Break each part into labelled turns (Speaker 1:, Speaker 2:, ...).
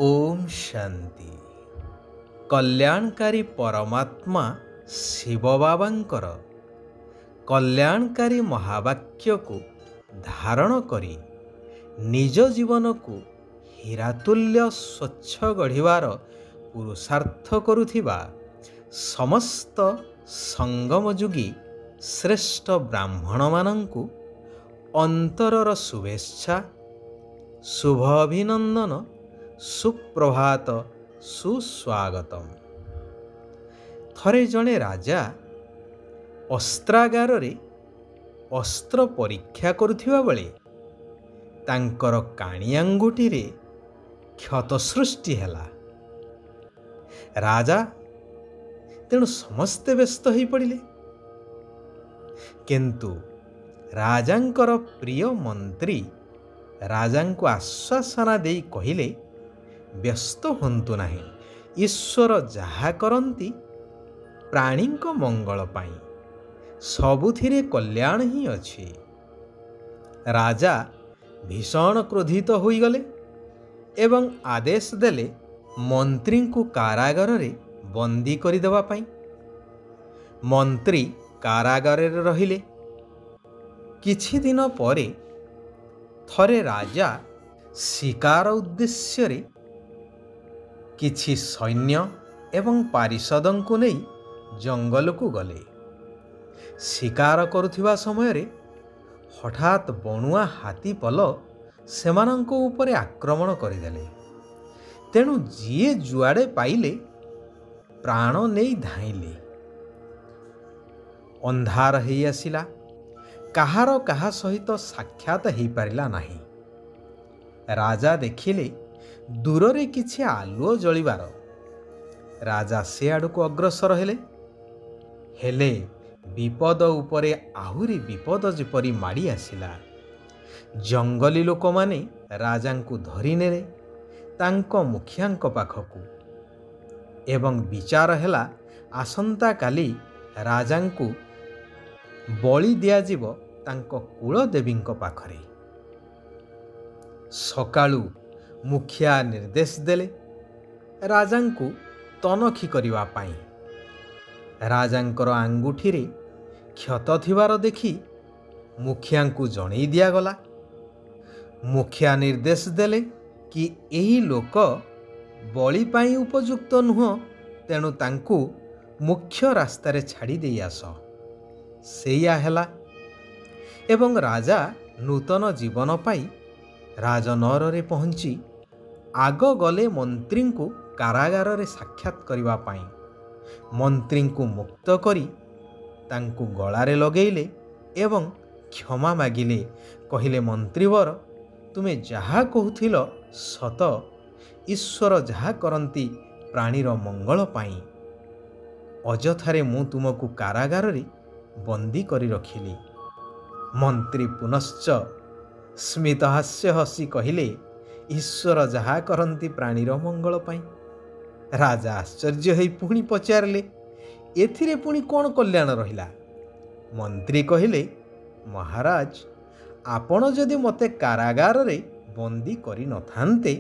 Speaker 1: ओम शांति। कल्याणकारी परमात्मा शिव बाबांकर कल्याणकारी महावाक्य को धारण करी निज जीवन को हीरातुल्य स्वच्छ गढ़िवार पुरुषार्थ करुथिबा समस्त संगमयुगी श्रेष्ठ ब्राह्मण मानंकु अंतरर शुभेच्छा, शुभ अभिनंदन, सुप्रभात, सुस्वागतम। थरे जणे राजा अस्त्रागार रे अस्त्र परीक्षा करुथिबा बेले तांकर काणी आंगुठी रे क्षत सृष्टि हैला। राजा तेणु समस्ते व्यस्त हो पड़िले, किंतु राजांकर प्रिय मंत्री राजांको आश्वासना देई कहिले, व्यस्त होंतु नाही, ईश्वर जहा करंती प्राणींको मंगल पाई, सबुथिरे कल्याण ही अछि। राजा भीषण क्रोधित होई गले एवं आदेश देले मंत्री को कारागार रे बंदी करि देबा पाई। मंत्री कारागार रे रहिले। किछि दिन परे थरे राजा शिकार उद्देश्य रे किछि सैन्य एवं पारिषदों को नहीं जंगल को गले। शिकार करुथिबा समय रे हठात बणुआ हाथी पल सेमानंको उपरे आक्रमण करिदेले। तेणु जिए जुआड़े पाइले प्राण नहीं धाइले। अंधार हेई आसिला, काहार काहा सहित साक्षात हेई पारिला नाही। राजा देखिले दूर रे किछि आलुओ जलिबार। राजा से आड़ को अग्रसर हेले विपद उपरे आहुरी विपद जेपरी माड़ी आसिला। जंगली लोक माने राजांकु धरि नेले तांको मुखियांको पाखकु एवं विचार हेला आसंता काली राजांकु बलि दिया जीव तांको कुल देवींको पाखरे। सकाळु मुखिया निर्देश देले राजांकु तनखी करिवा पाई। राजांकर आंगुठी रे क्षत थिबार देखि मुखियांकु जणई दिया गला। मुखिया निर्देश देले कि एही लोक बलि पाई उपयुक्त नुह, तेणु तांकु मुख्य रास्तारे छाड़ी देई आस। सेया हेला एवं राजा नूतन जीवन पाई राजनगर रे पहुंची आग गले मंत्री को कारागार रे साक्षात करिवा पाई। मंत्री को मुक्त करी तांकु गलारे लगेइले एवं क्षमा मागिले। कहिले मंत्रीवर, तुमे जहा कहूथिल सत, ईश्वर जहा करंती प्राणीर मंगल पाई। अजथारे मु तुमको कारागार रे बंदी करी रखिली। मंत्री पुनश्च स्मितहास्य हसी कहिले, ईश्वर जहा करंती प्राणीर मंगल पाई। राजा आश्चर्य होई पुणी पचारिले, एथिरे पुणी कौन कल्याण रहिला? मंत्री कहिले, महाराज, आपण जदि मते कारागार रे बंदी करी न थांते,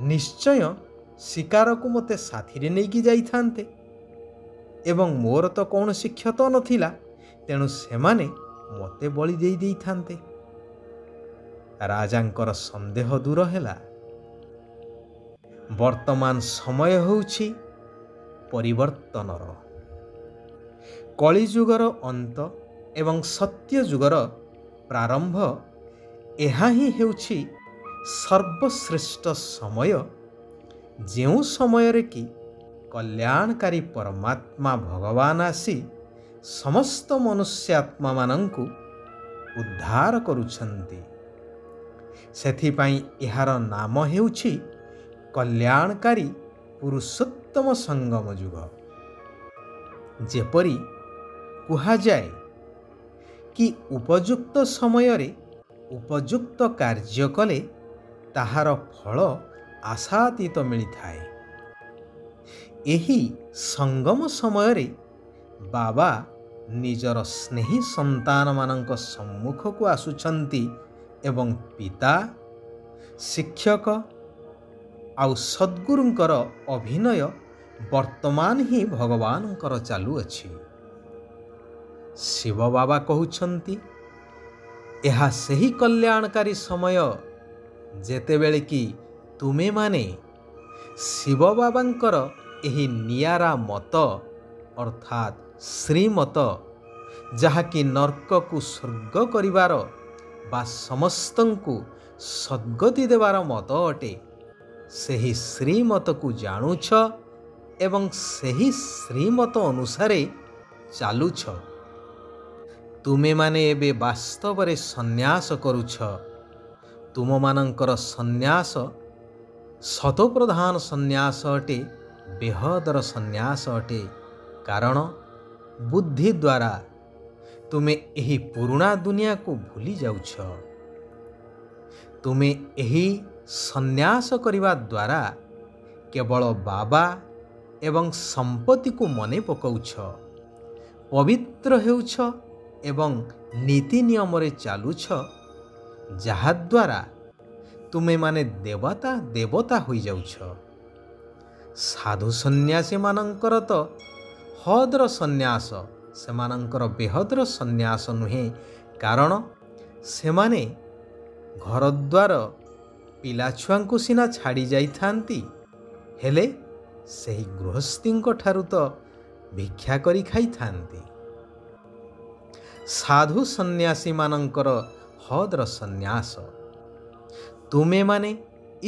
Speaker 1: निश्चय शिकार को मते साथी रे नेकी जाई थांते एवं मोर तो कौनसी क्षत नथिला, तेणु सेमाने मते बलि देई देई थांते। राजांकर संदेह दूर हैला। वर्तमान समय होउछि परिवर्तनर। कलिजुगर अंत एवं सत्य जुगर प्रारंभ एहा ही हेउछि सर्वश्रेष्ठ समय, जेउ समय रे कि कल्याणकारी परमात्मा भगवान आसी समस्त मनुष्यात्मा मानंकु उद्धार करुछन्ति। सेथिपाई एहार नाम हेउछि कल्याणकारी पुरुषोत्तम संगम युग। जेपरी कुहा जाए कि उपयुक्त समय रे उपयुक्त कार्य कले ताहार फल आशातीत मिलिथाए। एही संगम समय रे बाबा निजर स्नेही संतान मानक सम्मुख को आसुछन्ति एवं पिता, शिक्षक ଆଉ ସଦ୍ଗୁରୁଙ୍କର ଅଭିନୟ ବର୍ତ୍ତମାନ ହିଁ ଭଗବାନଙ୍କର ଚାଲୁଅଛି। ଶିବ ବାବା କହୁଛନ୍ତି, ଏହା ସେହି କଲ୍ୟାଣକାରୀ ସମୟ ଯେତେବେଳେ କି ତୁମେମାନେ ଶିବ ବାବାଙ୍କର ଏହି ନିଆରା ମତ ଅର୍ଥାତ୍ ଶ୍ରୀମତ, ଯାହାକି ନର୍କକୁ ସ୍ୱର୍ଗ କରିବାର ବା ସମସ୍ତଙ୍କୁ ସଦ୍ଗତି ଦେବାର ମତ ଅଟେ, ସେହି ଶ୍ରୀମତକୁ ଜାଣୁଛ ଏବଂ ସେହି ଶ୍ରୀମତ ଅନୁସାରେ ଚାଲୁଛ। ତୁମେମାନେ ଏବେ ବାସ୍ତବରେ ସନ୍ନ୍ୟାସ କରୁଛ। ତୁମମାନଙ୍କର ସନ୍ନ୍ୟାସ ଶତପ୍ରଧାନ ସନ୍ନ୍ୟାସ ଅଟେ, ବେହଦର ସନ୍ନ୍ୟାସ ଅଟେ। କାରଣ ବୁଦ୍ଧି ଦ୍ୱାରା ତୁମେ ଏହି ପୁରୁଣା ଦୁନିଆକୁ ଭୁଲି ଯାଉଛ। ତୁମେ ଏହି ସନ୍ନ୍ୟାସ କରିବା ଦ୍ୱାରା କେବଳ ବାବା ଏବଂ ସମ୍ପତ୍ତିକୁ ମନେ ପକାଉଛ, ପବିତ୍ର ହେଉଛ ଏବଂ ନୀତି ନିୟମରେ ଚାଲୁଛ, ଯାହାଦ୍ୱାରା ତୁମେମାନେ ଦେବତା ହୋଇଯାଉଛ। ସାଧୁ ସନ୍ନ୍ୟାସୀମାନଙ୍କର ତ ହଦର ସନ୍ନ୍ୟାସ, ସେମାନଙ୍କର ବେହଦର ସନ୍ନ୍ୟାସ ନୁହେଁ। କାରଣ ସେମାନେ ଘରଦ୍ୱାର ପିଲାଛୁଆଙ୍କୁ ସିନା ଛାଡ଼ି ଯାଇଥାନ୍ତି, ହେଲେ ସେହି ଗୃହସ୍ଥୀଙ୍କ ଠାରୁ ତ ଭିକ୍ଷା କରି ଖାଇଥାନ୍ତି। ସାଧୁ ସନ୍ନ୍ୟାସୀମାନଙ୍କର ହଦର ସନ୍ନ୍ୟାସ। ତୁମେମାନେ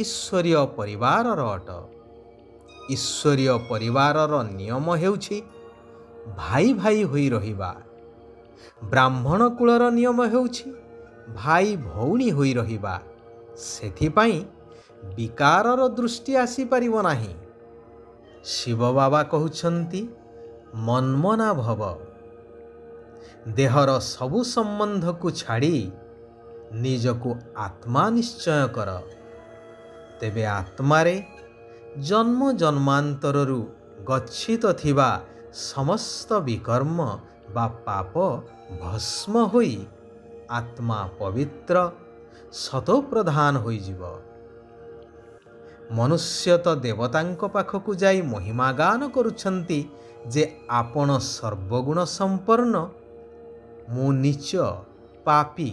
Speaker 1: ଈଶ୍ୱରୀୟ ପରିବାରର ଅଟ। ଈଶ୍ୱରୀୟ ପରିବାରର ନିୟମ ହେଉଛି ଭାଇ ଭାଇ ହୋଇ ରହିବା। ବ୍ରାହ୍ମଣ କୁଳର ନିୟମ ହେଉଛି ଭାଇ ଭଉଣୀ ହୋଇ ରହିବା। ସେଥିପାଇଁ ବିକାରର ଦୃଷ୍ଟି ଆସିପାରିବ ନାହିଁ। ଶିବ ବାବା କହୁଛନ୍ତି, ମନ୍ମନା ଭବ। ଦେହର ସବୁ ସମ୍ବନ୍ଧକୁ ଛାଡ଼ି ନିଜକୁ ଆତ୍ମା ନିଶ୍ଚୟ କର। ତେବେ ଆତ୍ମାରେ ଜନ୍ମ ଜନ୍ମାନ୍ତରରୁ ଗଚ୍ଛିତ ଥିବା ସମସ୍ତ ବିକର୍ମ ବା ପାପ ଭସ୍ମ ହୋଇ ଆତ୍ମା ପବିତ୍ର ଶତପ୍ରଧାନ ହୋଇଯିବ। ମନୁଷ୍ୟ ତ ଦେବତାଙ୍କ ପାଖକୁ ଯାଇ ମହିମା ଗାନ କରୁଛନ୍ତି ଯେ ଆପଣ ସର୍ବଗୁଣ ସମ୍ପନ୍ନ, ମୁଁ ନୀଚ ପାପୀ।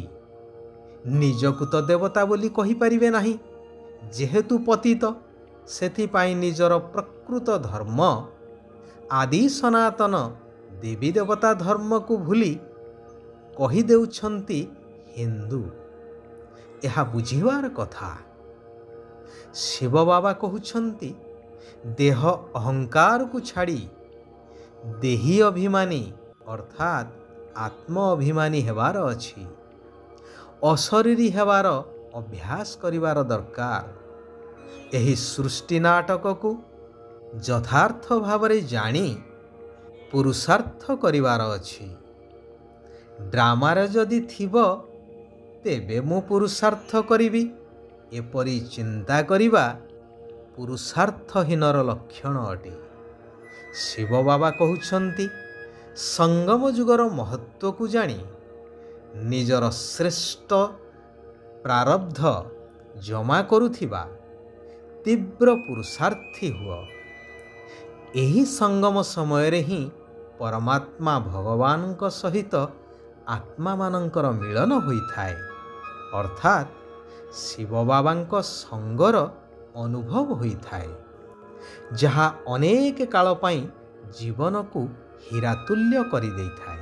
Speaker 1: ନିଜକୁ ତ ଦେବତା ବୋଲି କହିପାରିବେ ନାହିଁ, ଯେହେତୁ ପତିତ। ସେଥିପାଇଁ ନିଜର ପ୍ରକୃତ ଧର୍ମ ଆଦି ସନାତନ ଦେବୀ ଦେବତା ଧର୍ମକୁ ଭୁଲି କହିଦେଉଛନ୍ତି ହିନ୍ଦୁ। ଏହା ବୁଝିବାର କଥା। ଶିବ ବାବା କହୁଛନ୍ତି, ଦେହ ଅହଙ୍କାରକୁ ଛାଡ଼ି ଦେହୀ ଅଭିମାନୀ ଅର୍ଥାତ୍ ଆତ୍ମ ଅଭିମାନୀ ହେବାର ଅଛି। ଅଶରୀରୀ ହେବାର ଅଭ୍ୟାସ କରିବାର ଦରକାର। ଏହି ସୃଷ୍ଟି ନାଟକକୁ ଯଥାର୍ଥ ଭାବରେ ଜାଣି ପୁରୁଷାର୍ଥ କରିବାର ଅଛି। ଡ୍ରାମାରେ ଯଦି ଥିବ ତେବେ ମୁଁ ପୁରୁଷାର୍ଥ କରିବି, ଏପରି ଚିନ୍ତା କରିବା ପୁରୁଷାର୍ଥହୀନର ଲକ୍ଷଣ ଅଟେ। ଶିବ ବାବା କହୁଛନ୍ତି, ସଙ୍ଗମ ଯୁଗର ମହତ୍ତ୍ୱକୁ ଜାଣି ନିଜର ଶ୍ରେଷ୍ଠ ପ୍ରାରବ୍ଧ ଜମା କରୁଥିବା ତୀବ୍ର ପୁରୁଷାର୍ଥୀ ହୁଅ। ଏହି ସଙ୍ଗମ ସମୟରେ ହିଁ ପରମାତ୍ମା ଭଗବାନଙ୍କ ସହିତ ଆତ୍ମାମାନଙ୍କର ମିଳନ ହୋଇଥାଏ, ଅର୍ଥାତ୍ ଶିବ ବାବାଙ୍କ ସଙ୍ଗର ଅନୁଭବ ହୋଇଥାଏ, ଯାହା ଅନେକ କାଳ ପାଇଁ ଜୀବନକୁ ହୀରାତୁଲ୍ୟ କରିଦେଇଥାଏ।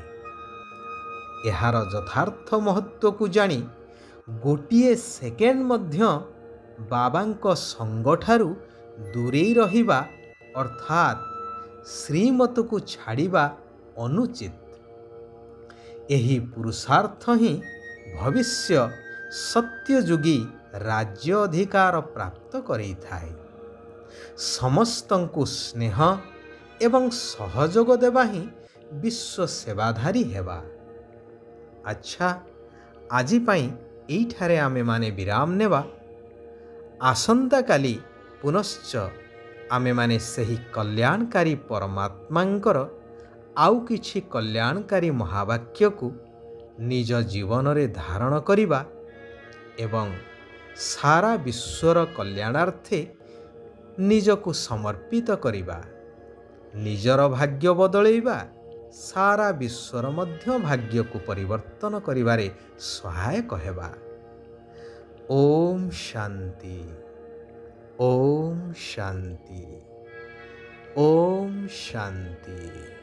Speaker 1: ଏହାର ଯଥାର୍ଥ ମହତ୍ତ୍ୱକୁ ଜାଣି ଗୋଟିଏ ସେକେଣ୍ଡ ମଧ୍ୟ ବାବାଙ୍କ ସଙ୍ଗଠାରୁ ଦୂରେଇ ରହିବା ଅର୍ଥାତ୍ ଶ୍ରୀମତକୁ ଛାଡ଼ିବା ଅନୁଚିତ। ଏହି ପୁରୁଷାର୍ଥ ହିଁ ଭବିଷ୍ୟ ସତ୍ୟଯୁଗୀ ରାଜ୍ୟ ଅଧିକାର ପ୍ରାପ୍ତ କରେଇଥାଏ। ସମସ୍ତଙ୍କୁ ସ୍ନେହ ଏବଂ ସହଯୋଗ ଦେବା ହିଁ ବିଶ୍ୱ ସେବାଧାରୀ ହେବା। ଆଚ୍ଛା, ଆଜି ପାଇଁ ଏଇଠାରେ ଆମେମାନେ ବିରାମ ନେବା। ଆସନ୍ତାକାଲି ପୁନଶ୍ଚ ଆମେମାନେ ସେହି କଲ୍ୟାଣକାରୀ ପରମାତ୍ମାଙ୍କର ଆଉ କିଛି କଲ୍ୟାଣକାରୀ ମହାବାକ୍ୟକୁ ନିଜ ଜୀବନରେ ଧାରଣ କରିବା ଏବଂ ସାରା ବିଶ୍ୱର କଲ୍ୟାଣାର୍ଥେ ନିଜକୁ ସମର୍ପିତ କରିବା, ନିଜର ଭାଗ୍ୟ ବଦଳେଇବା ସାରା ବିଶ୍ୱର ମଧ୍ୟ ଭାଗ୍ୟକୁ ପରିବର୍ତ୍ତନ କରିବାରେ ସହାୟକ ହେବା। ଓମ୍ ଶାନ୍ତି, ଓମ୍ ଶାନ୍ତି, ଓମ୍ ଶାନ୍ତି।